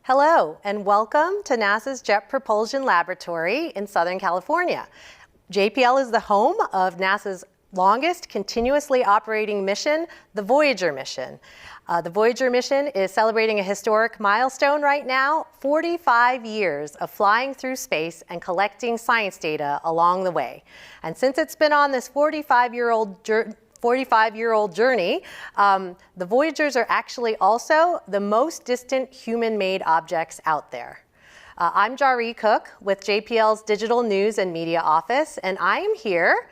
Hello, and welcome to NASA's Jet Propulsion Laboratory in Southern California. JPL is the home of NASA's longest continuously operating mission, the Voyager mission. The Voyager mission is celebrating a historic milestone right now, 45 years of flying through space and collecting science data along the way. And since it's been on this 45-year-old journey, the Voyagers are actually also the most distant human-made objects out there. I'm Jaree Cook with JPL's Digital News and Media Office, and I am here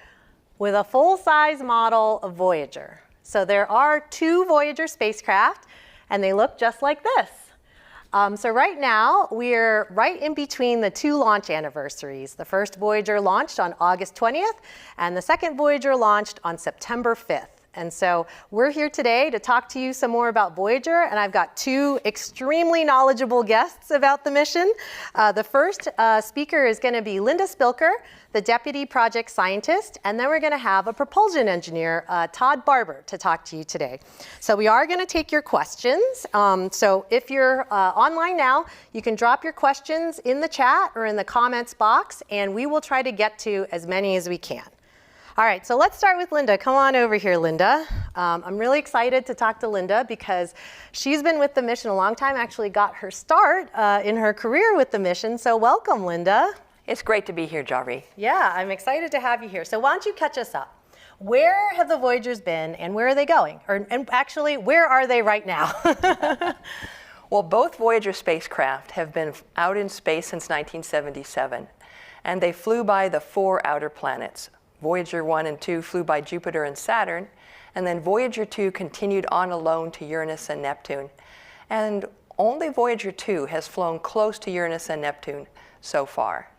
with a full-size model of Voyager. So there are two Voyager spacecraft, and they look just like this. So right now, we're right in between the two launch anniversaries. The first Voyager launched on August 20th, and the second Voyager launched on September 5th. And so we're here today to talk to you some more about Voyager, and I've got two extremely knowledgeable guests about the mission. The first speaker is going to be Linda Spilker, the Deputy Project Scientist, and then we're going to have a propulsion engineer, Todd Barber, to talk to you today. So we are going to take your questions. So if you're online now, you can drop your questions in the chat or in the comments box, and we will try to get to as many as we can. All right, so let's start with Linda. Come on over here, Linda. I'm really excited to talk to Linda because she's been with the mission a long time, actually got her start in her career with the mission. So welcome, Linda. It's great to be here, Jaree. Yeah, I'm excited to have you here. So why don't you catch us up? Where have the Voyagers been and where are they going? And actually, where are they right now? Well, both Voyager spacecraft have been out in space since 1977, and they flew by the four outer planets. Voyager 1 and 2 flew by Jupiter and Saturn, and then Voyager 2 continued on alone to Uranus and Neptune. And only Voyager 2 has flown close to Uranus and Neptune so far.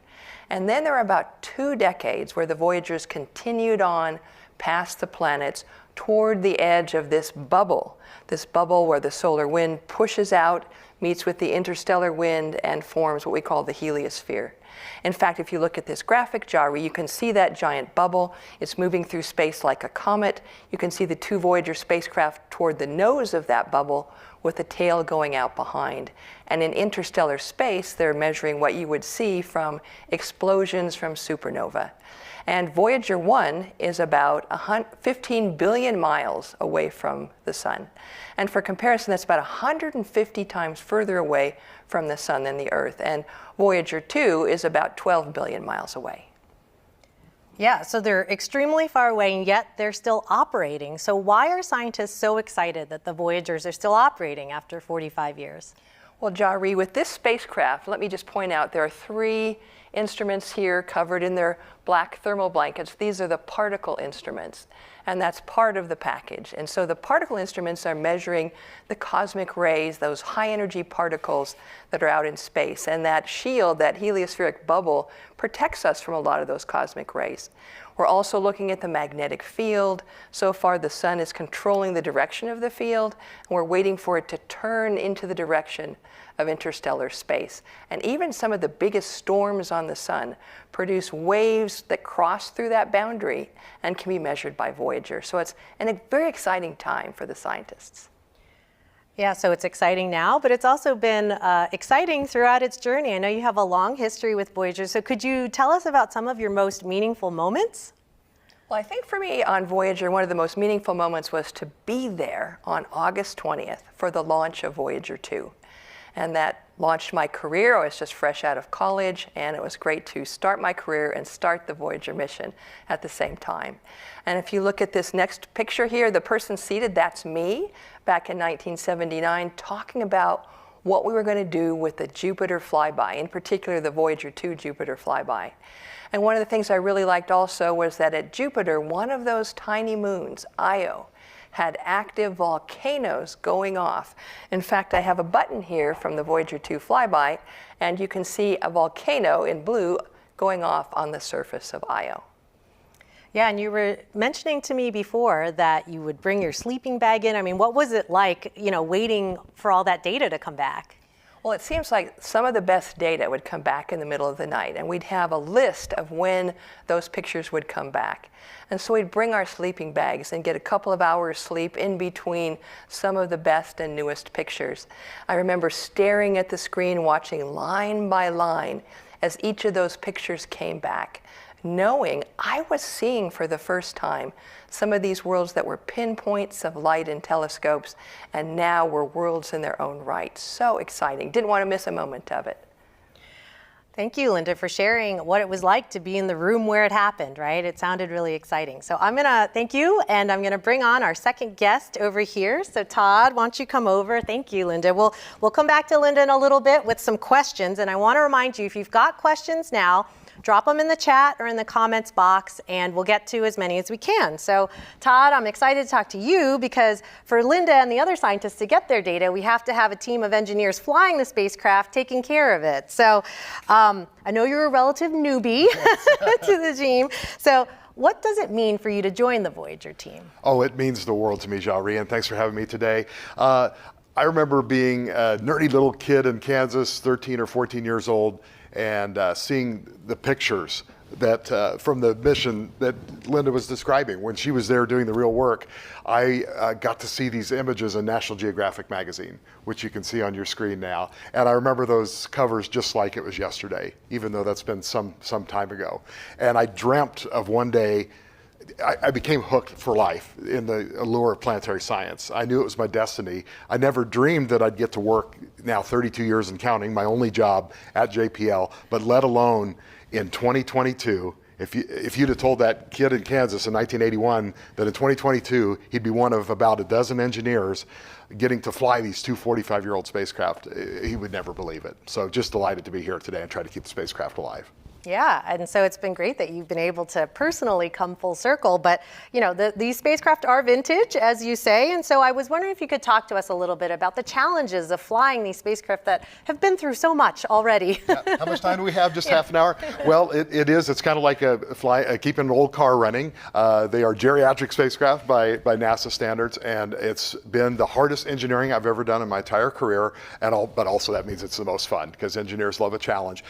And then there are about 2 decades where the Voyagers continued on past the planets toward the edge of this bubble where the solar wind pushes out, meets with the interstellar wind, and forms what we call the heliosphere. In fact, if you look at this graphic, Jaree, you can see that giant bubble. It's moving through space like a comet. You can see the two Voyager spacecraft toward the nose of that bubble with the tail going out behind. And in interstellar space, they're measuring what you would see from explosions from supernova. And Voyager 1 is about 15 billion miles away from the sun. And for comparison, that's about 150 times further away from the sun than the Earth. And Voyager 2 is about 12 billion miles away. Yeah, so they're extremely far away, and yet they're still operating. So why are scientists so excited that the Voyagers are still operating after 45 years? Well, Jaree, with this spacecraft, let me just point out there are 3 instruments here covered in their black thermal blankets. These are the particle instruments, and that's part of the package. And so the particle instruments are measuring the cosmic rays, those high-energy particles that are out in space. And that shield, that heliospheric bubble, protects us from a lot of those cosmic rays. We're also looking at the magnetic field. So far, the sun is controlling the direction of the field, and we're waiting for it to turn into the direction of interstellar space. And even some of the biggest storms on the sun produce waves that cross through that boundary and can be measured by Voyager. So it's a very exciting time for the scientists. Yeah, so it's exciting now, but it's also been exciting throughout its journey. I know you have a long history with Voyager, so could you tell us about some of your most meaningful moments? Well, I think for me on Voyager, one of the most meaningful moments was to be there on August 20th for the launch of Voyager 2. And that launched my career. I was just fresh out of college, and it was great to start my career and start the Voyager mission at the same time. And if you look at this next picture here, the person seated, that's me, back in 1979, talking about what we were going to do with the Jupiter flyby, in particular the Voyager 2 Jupiter flyby. And one of the things I really liked also was that at Jupiter, one of those tiny moons, Io, had active volcanoes going off. In fact, I have a button here from the Voyager 2 flyby, and you can see a volcano in blue going off on the surface of Io. Yeah, and you were mentioning to me before that you would bring your sleeping bag in. I mean, what was it like, waiting for all that data to come back? Well, it seems like some of the best data would come back in the middle of the night, and we'd have a list of when those pictures would come back. And so we'd bring our sleeping bags and get a couple of hours sleep in between some of the best and newest pictures. I remember staring at the screen, watching line by line as each of those pictures came back, knowing I was seeing for the first time some of these worlds that were pinpoints of light in telescopes, and now were worlds in their own right. So exciting. Didn't want to miss a moment of it. Thank you, Linda, for sharing what it was like to be in the room where it happened, right? It sounded really exciting. So I'm going to thank you, and I'm going to bring on our second guest over here. So Todd, why don't you come over? Thank you, Linda. We'll come back to Linda in a little bit with some questions, and I want to remind you, if you've got questions now, drop them in the chat or in the comments box, and we'll get to as many as we can. So Todd, I'm excited to talk to you because for Linda and the other scientists to get their data, we have to have a team of engineers flying the spacecraft, taking care of it. So I know you're a relative newbie to the team. So what does it mean for you to join the Voyager team? Oh, it means the world to me, Jari, and thanks for having me today. I remember being a nerdy little kid in Kansas, 13 or 14 years old, and seeing the pictures that from the mission that Linda was describing when she was there doing the real work. I got to see these images in National Geographic magazine, which you can see on your screen now. And I remember those covers just like it was yesterday, even though that's been some time ago. And I dreamt of one day, I became hooked for life in the allure of planetary science. I knew it was my destiny. I never dreamed that I'd get to work now 32 years and counting, my only job at JPL, but let alone in 2022. If you'd have told that kid in Kansas in 1981 that in 2022 he'd be one of about a dozen engineers getting to fly these two 45-year-old spacecraft, he would never believe it. So just delighted to be here today and try to keep the spacecraft alive. Yeah, and so it's been great that you've been able to personally come full circle, but you know, these spacecraft are vintage, as you say, and so I was wondering if you could talk to us a little bit about the challenges of flying these spacecraft that have been through so much already. Yeah. How much time do we have? Just half an hour? Well, it's kind of like keeping an old car running. They are geriatric spacecraft by NASA standards, and it's been the hardest engineering I've ever done in my entire career, but also that means it's the most fun, because engineers love a challenge.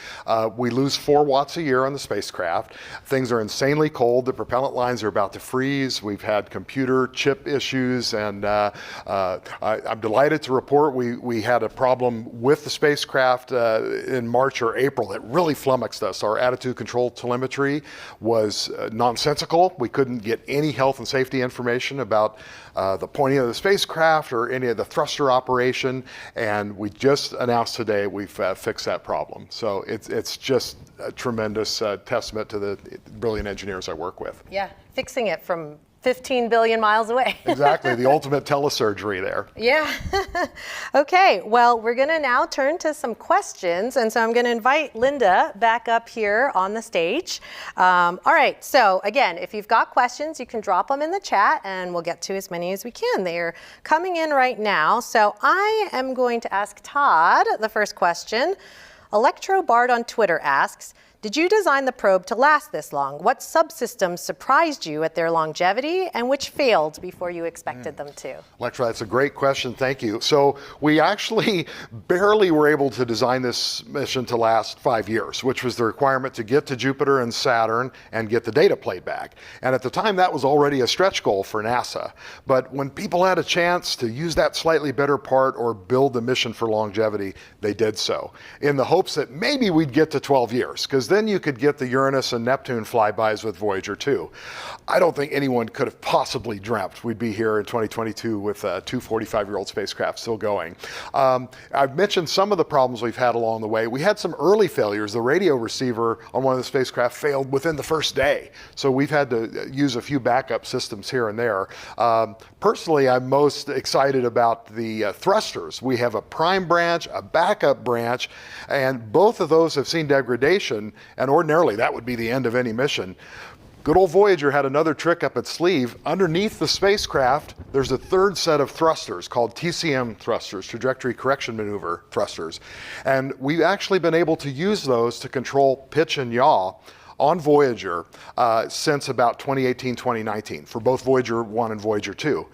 We lose 4 watts a year on the spacecraft. Things are insanely cold. The propellant lines are about to freeze. We've had computer chip issues, and I'm delighted to report we had a problem with the spacecraft in March or April that really flummoxed us. Our attitude control telemetry was nonsensical. We couldn't get any health and safety information about the pointing of the spacecraft or any of the thruster operation, and we just announced today we've fixed that problem. So it's just a tremendous testament to the brilliant engineers I work with. Yeah, fixing it from 15 billion miles away. Exactly, the ultimate telesurgery there. Yeah. Okay, well, we're going to now turn to some questions, and so I'm going to invite Linda back up here on the stage. All right, so again, if you've got questions, you can drop them in the chat, and we'll get to as many as we can. They are coming in right now, so I am going to ask Todd the first question. Electro Bard on Twitter asks, did you design the probe to last this long? What subsystems surprised you at their longevity and which failed before you expected them to? Electra, that's a great question. Thank you. So we actually barely were able to design this mission to last 5 years, which was the requirement to get to Jupiter and Saturn and get the data played back. And at the time, that was already a stretch goal for NASA. But when people had a chance to use that slightly better part or build the mission for longevity, they did so, in the hopes that maybe we'd get to 12 years, because then you could get the Uranus and Neptune flybys with Voyager 2. I don't think anyone could have possibly dreamt we'd be here in 2022 with two 45-year-old spacecraft still going. I've mentioned some of the problems we've had along the way. We had some early failures. The radio receiver on one of the spacecraft failed within the first day, so we've had to use a few backup systems here and there. Personally, I'm most excited about the thrusters. We have a prime branch, a backup branch, and both of those have seen degradation, and ordinarily that would be the end of any mission. Good old Voyager had another trick up its sleeve. Underneath the spacecraft, there's a third set of thrusters called TCM thrusters, trajectory correction maneuver thrusters. And we've actually been able to use those to control pitch and yaw on Voyager since about 2018, 2019 for both Voyager 1 and Voyager 2.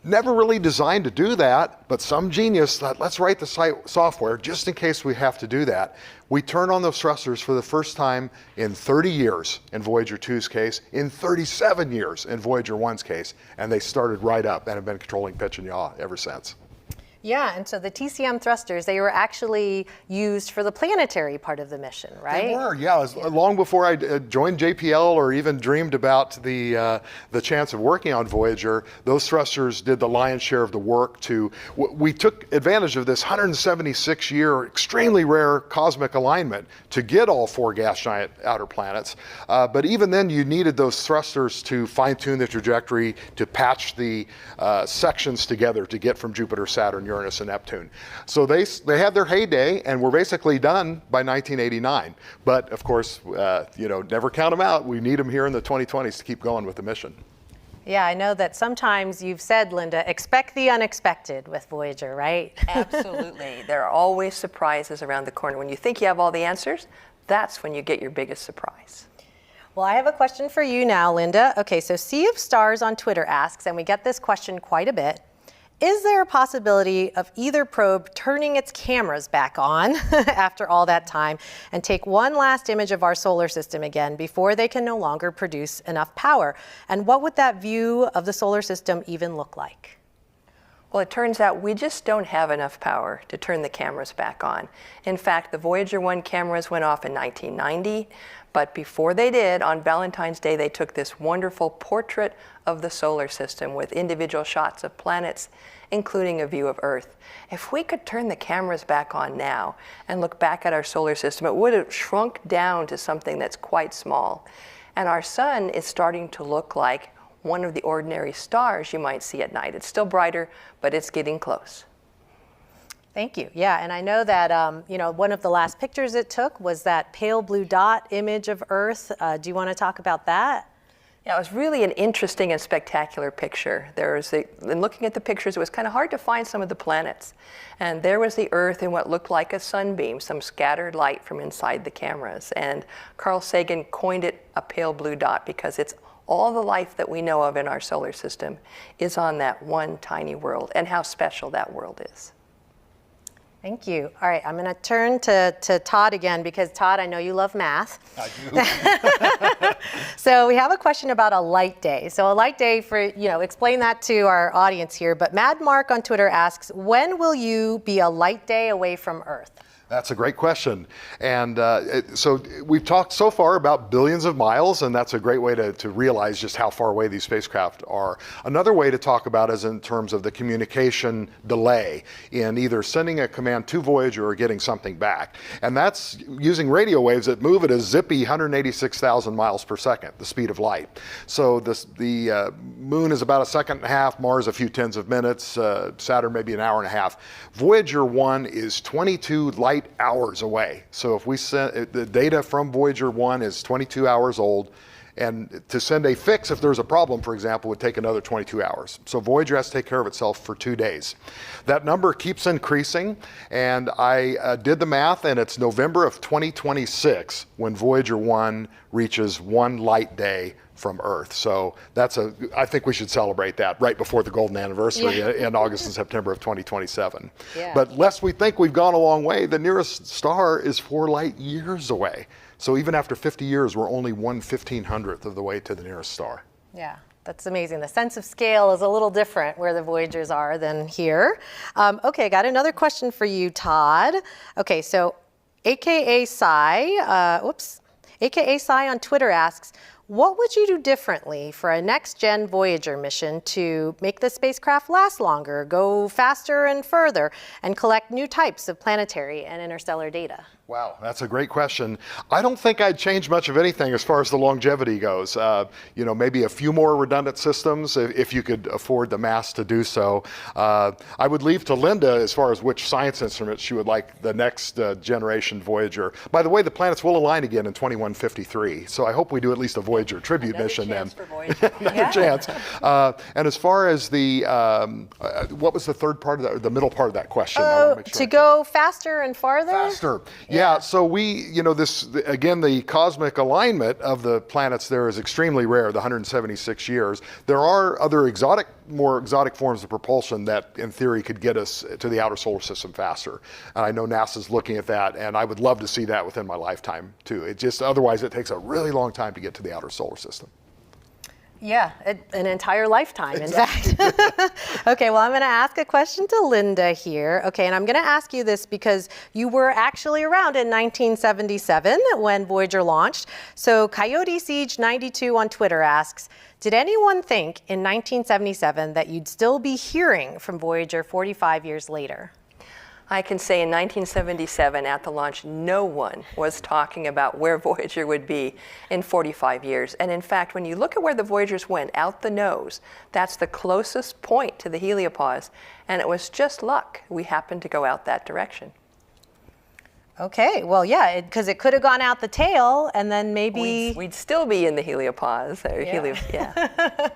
never really designed to do that, but some genius thought, let's write the software just in case we have to do that. We turned on those thrusters for the first time in 30 years in Voyager 2's case, in 37 years in Voyager 1's case, and they started right up and have been controlling pitch and yaw ever since. Yeah, and so the TCM thrusters, they were actually used for the planetary part of the mission, right? They were, yeah. Long before I joined JPL or even dreamed about the chance of working on Voyager, those thrusters did the lion's share of the work we took advantage of this 176-year extremely rare cosmic alignment to get all 4 gas giant outer planets. But even then you needed those thrusters to fine-tune the trajectory, to patch the sections together to get from Jupiter, Saturn, Uranus, and Neptune. So they had their heyday and were basically done by 1989. But of course, never count them out. We need them here in the 2020s to keep going with the mission. Yeah, I know that sometimes you've said, Linda, expect the unexpected with Voyager, right? Absolutely. There are always surprises around the corner. When you think you have all the answers, that's when you get your biggest surprise. Well, I have a question for you now, Linda. Okay, so Sea of Stars on Twitter asks, and we get this question quite a bit, is there a possibility of either probe turning its cameras back on after all that time and take one last image of our solar system again before they can no longer produce enough power? And what would that view of the solar system even look like? Well, it turns out we just don't have enough power to turn the cameras back on. In fact, the Voyager 1 cameras went off in 1990, but before they did, on Valentine's Day, they took this wonderful portrait of the solar system with individual shots of planets, including a view of Earth. If we could turn the cameras back on now and look back at our solar system, it would have shrunk down to something that's quite small. And our sun is starting to look like one of the ordinary stars you might see at night. It's still brighter, but it's getting close. Thank you. Yeah, and I know that one of the last pictures it took was that pale blue dot image of Earth. Do you want to talk about that? Yeah, it was really an interesting and spectacular picture. In looking at the pictures, it was kind of hard to find some of the planets. And there was the Earth in what looked like a sunbeam, some scattered light from inside the cameras. And Carl Sagan coined it a pale blue dot because it's all the life that we know of in our solar system is on that one tiny world, and how special that world is. Thank you. All right, I'm going to turn to Todd again because, Todd, I know you love math. I do. So we have a question about a light day. So a light day, explain that to our audience here. But Mad Mark on Twitter asks, when will you be a light day away from Earth? That's a great question. And so we've talked so far about billions of miles, and that's a great way to realize just how far away these spacecraft are. Another way to talk about is in terms of the communication delay in either sending a command to Voyager or getting something back. And that's using radio waves that move at a zippy 186,000 miles per second, the speed of light. So the moon is about a second and a half, Mars a few tens of minutes, Saturn maybe an hour and a half. Voyager 1 is 22 light hours away. So if we send the data from Voyager 1 is 22 hours old, and to send a fix if there's a problem, for example, would take another 22 hours. So Voyager has to take care of itself for 2 days. That number keeps increasing, and I did the math, and it's November of 2026 when Voyager 1 reaches 1 light day from Earth. So I think we should celebrate that right before the golden anniversary in August and September of 2027. Yeah. But lest we think we've gone a long way, the nearest star is 4 light years away. So even after 50 years, we're only 1/1500th of the way to the nearest star. Yeah, that's amazing. The sense of scale is a little different where the Voyagers are than here. Okay, I got another question for you, Todd. Okay, so AKA Sai on Twitter asks, what would you do differently for a next-gen Voyager mission to make the spacecraft last longer, go faster and further, and collect new types of planetary and interstellar data? Wow, that's a great question. I don't think I'd change much of anything as far as the longevity goes. Maybe a few more redundant systems if you could afford the mass to do so. I would leave to Linda as far as which science instruments she would like the next generation Voyager. By the way, the planets will align again in 2153, so I hope we do at least a Voyager tribute mission then. Another chance. And as far as the, what was the third part of that, or the middle part of that question? To go faster and farther? Faster. Yeah, so again, the cosmic alignment of the planets there is extremely rare, the 176 years. There are other more exotic forms of propulsion that, in theory, could get us to the outer solar system faster. And I know NASA's looking at that, and I would love to see that within my lifetime, too. Otherwise, it takes a really long time to get to the outer solar system. Yeah, an entire lifetime, in fact. Okay, well, I'm going to ask a question to Linda here. Okay, and I'm going to ask you this because you were actually around in 1977 when Voyager launched. So Coyote Siege 92 on Twitter asks, did anyone think in 1977 that you'd still be hearing from Voyager 45 years later? I can say in 1977 at the launch, no one was talking about where Voyager would be in 45 years. And in fact, when you look at where the Voyagers went, out the nose, that's the closest point to the heliopause. And it was just luck. We happened to go out that direction. Okay, well, yeah, because it could have gone out the tail and then maybe... We'd still be in the heliopause. Yeah.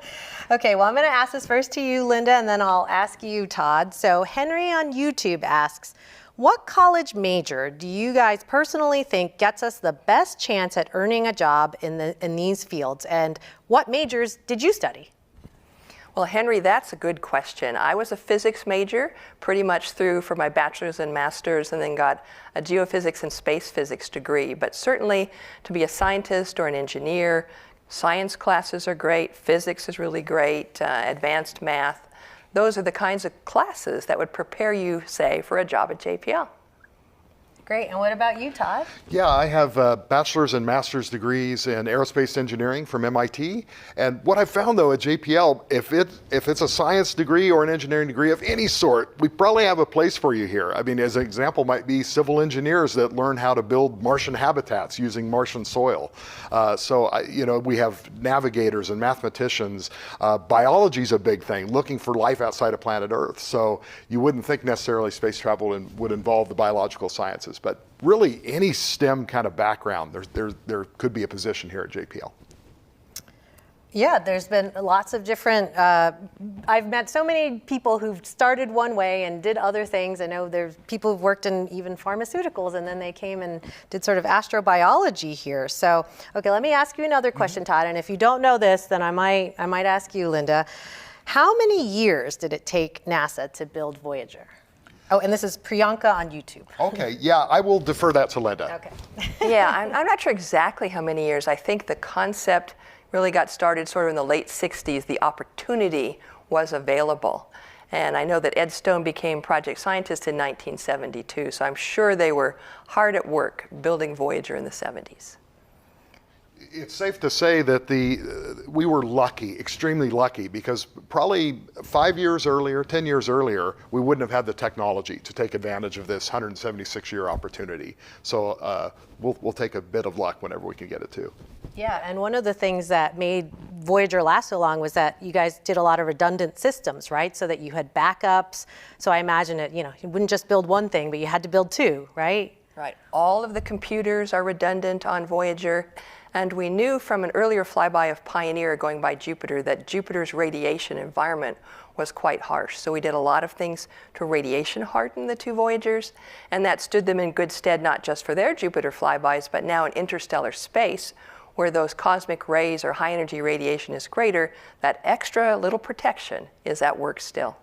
Okay, well, I'm going to ask this first to you, Linda, and then I'll ask you, Todd. So Henry on YouTube asks, what college major do you guys personally think gets us the best chance at earning a job in these fields? And what majors did you study? Well, Henry, that's a good question. I was a physics major pretty much through for my bachelor's and master's, and then got a geophysics and space physics degree. But certainly to be a scientist or an engineer, science classes are great, physics is really great, advanced math. Those are the kinds of classes that would prepare you, say, for a job at JPL. Great, and what about you, Todd? Yeah, I have bachelor's and master's degrees in aerospace engineering from MIT. And what I've found, though, at JPL, if it's a science degree or an engineering degree of any sort, we probably have a place for you here. I mean, as an example might be civil engineers that learn how to build Martian habitats using Martian soil. We have navigators and mathematicians. Biology's a big thing, looking for life outside of planet Earth. So you wouldn't think necessarily space travel would involve the biological sciences. But really, any STEM kind of background, there could be a position here at JPL. Yeah, there's been lots of different, I've met so many people who've started one way and did other things. I know there's people who've worked in even pharmaceuticals, and then they came and did sort of astrobiology here. So, okay, let me ask you another question, Todd, and if you don't know this, then I might ask you, Linda. How many years did it take NASA to build Voyager? Oh, and this is Priyanka on YouTube. Okay, yeah, I will defer that to Linda. Okay. Yeah, I'm not sure exactly how many years. I think the concept really got started sort of in the late 60s. The opportunity was available. And I know that Ed Stone became project scientist in 1972, so I'm sure they were hard at work building Voyager in the 70s. It's safe to say that we were lucky, extremely lucky, because probably 5 years earlier, 10 years earlier, we wouldn't have had the technology to take advantage of this 176-year opportunity. So we'll take a bit of luck whenever we can get it too. Yeah, and one of the things that made Voyager last so long was that you guys did a lot of redundant systems, right? So that you had backups. So I imagine you wouldn't just build one thing, but you had to build two, right? Right. All of the computers are redundant on Voyager. And we knew from an earlier flyby of Pioneer going by Jupiter that Jupiter's radiation environment was quite harsh. So we did a lot of things to radiation harden the two Voyagers, and that stood them in good stead not just for their Jupiter flybys, but now in interstellar space, where those cosmic rays or high energy radiation is greater, that extra little protection is at work still.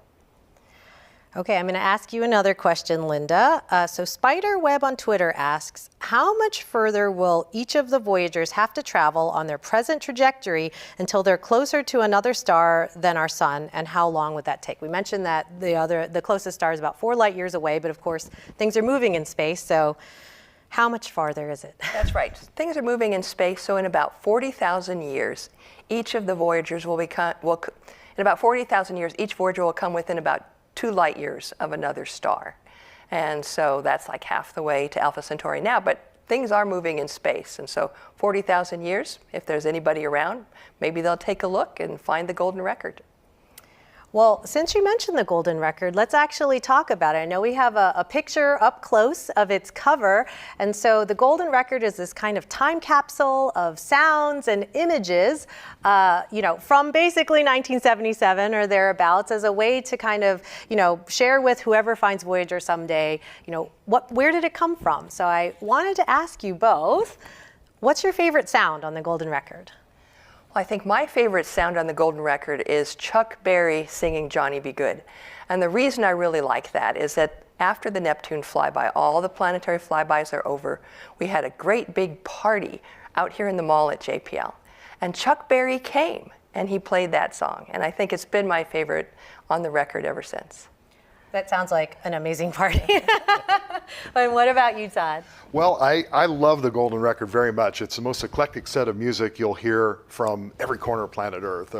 Okay, I'm going to ask you another question, Linda. So Spiderweb on Twitter asks, how much further will each of the Voyagers have to travel on their present trajectory until they're closer to another star than our sun, and how long would that take? We mentioned that the closest star is about 4 light years away, but of course things are moving in space, so how much farther is it? That's right. Things are moving in space, so in about 40,000 years, each of the Voyagers in about 40,000 years, each Voyager will come within about 2 light years of another star. And so that's like half the way to Alpha Centauri now, but things are moving in space. And so 40,000 years, if there's anybody around, maybe they'll take a look and find the golden record. Well, since you mentioned the golden record, let's actually talk about it. I know we have a picture up close of its cover. And so the golden record is this kind of time capsule of sounds and images, from basically 1977 or thereabouts, as a way to kind of, share with whoever finds Voyager someday, where did it come from? So I wanted to ask you both, what's your favorite sound on the golden record? Well, I think my favorite sound on the golden record is Chuck Berry singing Johnny Be Good. And the reason I really like that is that after the Neptune flyby, all the planetary flybys are over, we had a great big party out here in the mall at JPL. And Chuck Berry came and he played that song. And I think it's been my favorite on the record ever since. That sounds like an amazing party. And what about you, Todd? Well, I love the golden record very much. It's the most eclectic set of music you'll hear from every corner of planet Earth.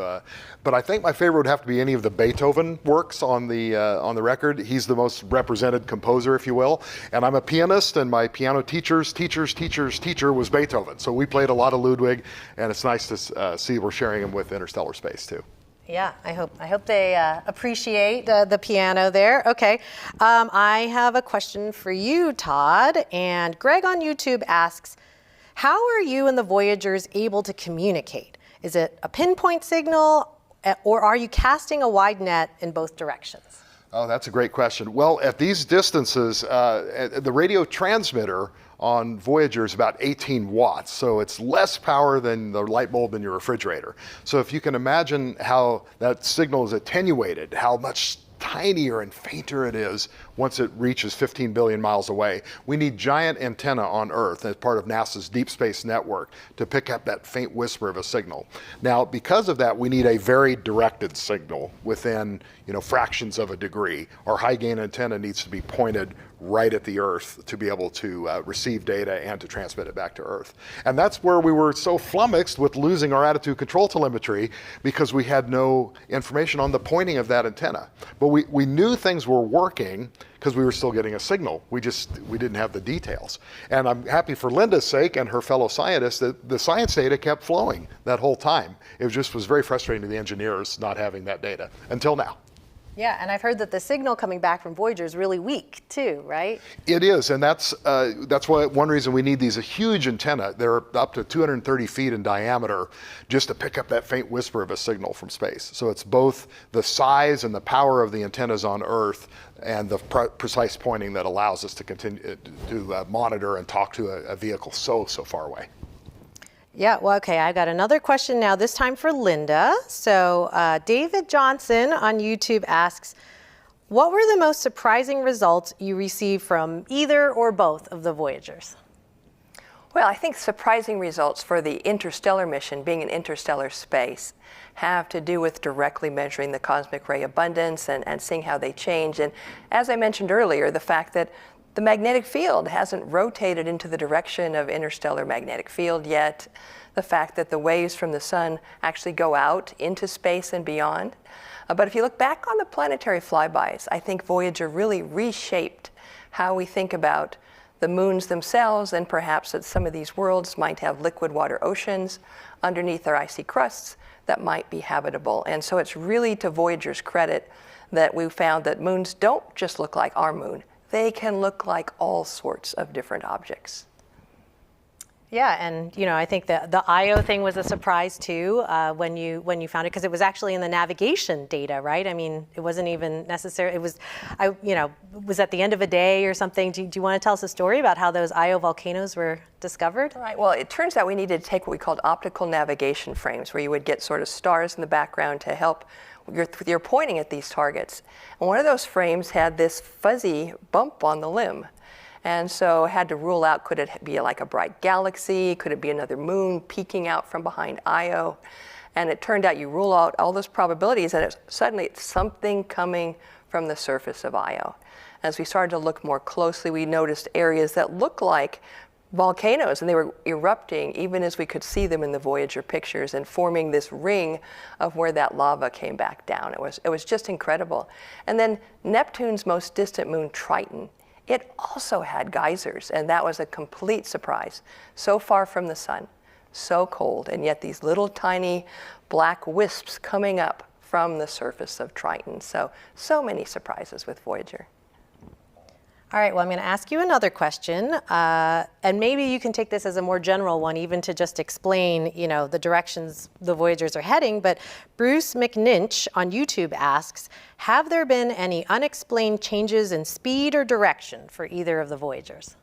But I think my favorite would have to be any of the Beethoven works on the record. He's the most represented composer, if you will. And I'm a pianist, and my piano teacher's teacher was Beethoven. So we played a lot of Ludwig, and it's nice to see we're sharing him with interstellar space too. Yeah, I hope they appreciate the piano there. Okay, I have a question for you, Todd. And Greg on YouTube asks, how are you and the Voyagers able to communicate? Is it a pinpoint signal, or are you casting a wide net in both directions? Oh, that's a great question. Well, at these distances, the radio transmitter on Voyager is about 18 watts, so it's less power than the light bulb in your refrigerator. So if you can imagine how that signal is attenuated, how much tinier and fainter it is once it reaches 15 billion miles away. We need giant antenna on Earth as part of NASA's deep space network to pick up that faint whisper of a signal. Now, because of that, we need a very directed signal within, fractions of a degree. Our high gain antenna needs to be pointed right at the Earth to be able to receive data and to transmit it back to Earth. And that's where we were so flummoxed with losing our attitude control telemetry, because we had no information on the pointing of that antenna. But we knew things were working because we were still getting a signal. We didn't have the details. And I'm happy for Linda's sake and her fellow scientists that the science data kept flowing that whole time. It was very frustrating to the engineers not having that data until now. Yeah, and I've heard that the signal coming back from Voyager is really weak too, right? It is, and that's why one reason we need these huge antenna. They're up to 230 feet in diameter just to pick up that faint whisper of a signal from space. So it's both the size and the power of the antennas on Earth and the precise pointing that allows us to continue to monitor and talk to a vehicle so far away. Yeah, well, okay, I got another question now, this time for Linda. So David Johnson on YouTube asks, what were the most surprising results you received from either or both of the Voyagers? Well, I think surprising results for the interstellar mission, being in interstellar space, have to do with directly measuring the cosmic ray abundance and seeing how they change. And as I mentioned earlier, the fact that the magnetic field hasn't rotated into the direction of interstellar magnetic field yet. The fact that the waves from the sun actually go out into space and beyond. But if you look back on the planetary flybys, I think Voyager really reshaped how we think about the moons themselves, and perhaps that some of these worlds might have liquid water oceans underneath their icy crusts that might be habitable. And so it's really to Voyager's credit that we found that moons don't just look like our moon. They can look like all sorts of different objects. Yeah, and I think the Io thing was a surprise too when you found it, because it was actually in the navigation data, right? I mean, it wasn't even necessary. It was, was at the end of a day or something. Do you want to tell us a story about how those Io volcanoes were discovered? Right. Well, it turns out we needed to take what we called optical navigation frames, where you would get sort of stars in the background to help you're pointing at these targets. And one of those frames had this fuzzy bump on the limb. And so had to rule out, could it be like a bright galaxy? Could it be another moon peeking out from behind Io? And it turned out you rule out all those probabilities, and suddenly it's something coming from the surface of Io. As we started to look more closely, we noticed areas that looked like volcanoes, and they were erupting even as we could see them in the Voyager pictures, and forming this ring of where that lava came back down. It was just incredible. And then Neptune's most distant moon, Triton, it also had geysers, and that was a complete surprise. So far from the sun, so cold, and yet these little tiny black wisps coming up from the surface of Triton. So many surprises with Voyager. All right, well, I'm going to ask you another question, and maybe you can take this as a more general one, even to just explain, the directions the Voyagers are heading. But Bruce McNinch on YouTube asks, have there been any unexplained changes in speed or direction for either of the Voyagers?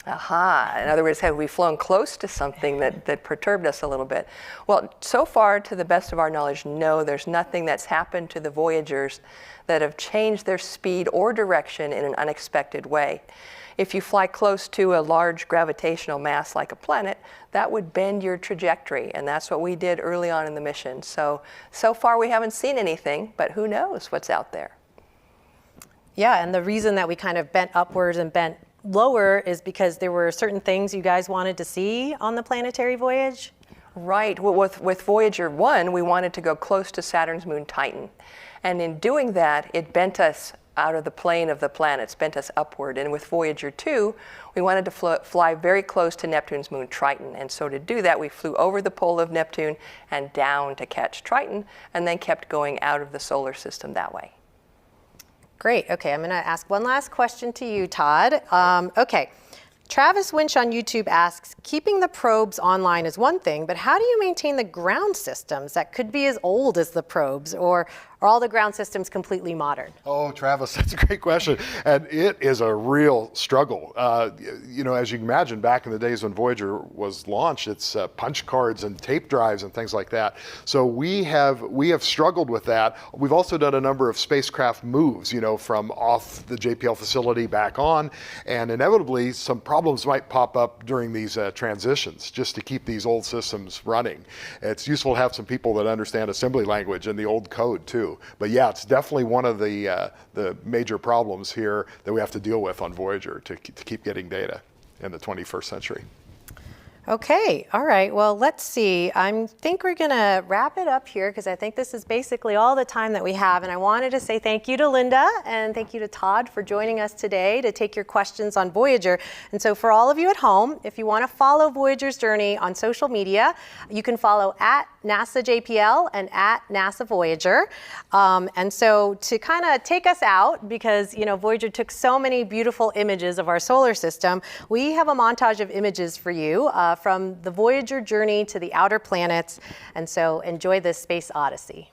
Aha. In other words, have we flown close to something that perturbed us a little bit? Well, so far, to the best of our knowledge, no, there's nothing that's happened to the Voyagers that have changed their speed or direction in an unexpected way. If you fly close to a large gravitational mass like a planet, that would bend your trajectory, and that's what we did early on in the mission. So far we haven't seen anything, but who knows what's out there. Yeah, and the reason that we kind of bent upwards and bent lower is because there were certain things you guys wanted to see on the planetary voyage? Right. Well, with Voyager 1, we wanted to go close to Saturn's moon Titan. And in doing that, it bent us out of the plane of the planets, bent us upward. And with Voyager 2, we wanted to fly very close to Neptune's moon Triton. And so to do that, we flew over the pole of Neptune and down to catch Triton, and then kept going out of the solar system that way. Great. Okay, I'm going to ask one last question to you, Todd. Okay. Travis Winch on YouTube asks, keeping the probes online is one thing, but how do you maintain the ground systems that could be as old as the probes, or are all the ground systems completely modern? Oh, Travis, that's a great question. And it is a real struggle. As you can imagine, back in the days when Voyager was launched, it's punch cards and tape drives and things like that. So we have struggled with that. We've also done a number of spacecraft moves, from off the JPL facility back on, and inevitably some problems might pop up during these transitions just to keep these old systems running. It's useful to have some people that understand assembly language and the old code too. But yeah, it's definitely one of the major problems here that we have to deal with on Voyager to keep getting data in the 21st century. Okay, all right, well, let's see. I think we're gonna wrap it up here because I think this is basically all the time that we have. And I wanted to say thank you to Linda and thank you to Todd for joining us today to take your questions on Voyager. And so for all of you at home, if you wanna follow Voyager's journey on social media, you can follow at NASA JPL and at NASA Voyager. And so to kind of take us out, because Voyager took so many beautiful images of our solar system, we have a montage of images for you from the Voyager journey to the outer planets. And so enjoy this space odyssey.